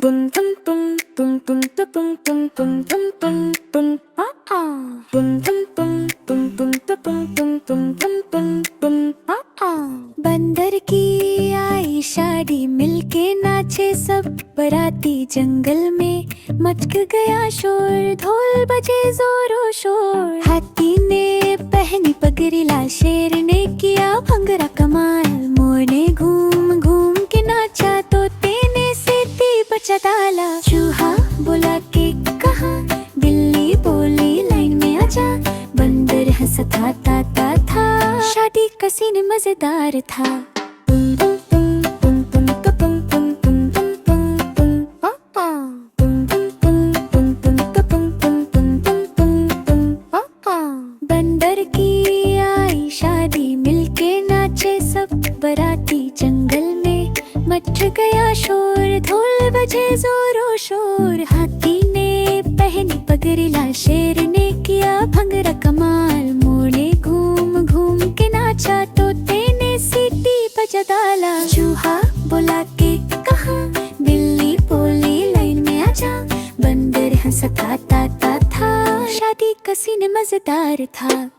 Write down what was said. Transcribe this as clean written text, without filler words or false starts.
Bum bum bum bum bum da bum bum bum bum bum bum bum bum bum bum bum da bum bum bum bum bum bum बंदर की आई शादी मिलके नाचे सब बराती जंगल में मच गया शोर ढोल बजे जोरों शोर हाथी ने पहनी पगड़ीला शेर ने किया भंगड़ा कमाल मोर ने घूम घूम के नाचा तोते ने सीटी बचा डाला चूहा बोला के कहा बिल्ली बोली लाइन में आजा बंदर हंसा था शादी का सीन मजेदार था बंदर की आई शादी मिलके नाचे सब बराती जंगल में मच गया शोर ढोल बजे जोरों शोर हाथी ने पहनी पगड़ीला शेर ने किया भंगड़ा कमाल मोर ने घूम घूम के नाचा तोते ने सीटी बजा डाला चूहा बोला के कहा बिल्ली बोली लाइन में आजा बंदर हंसा था शादी का सीन मजेदार था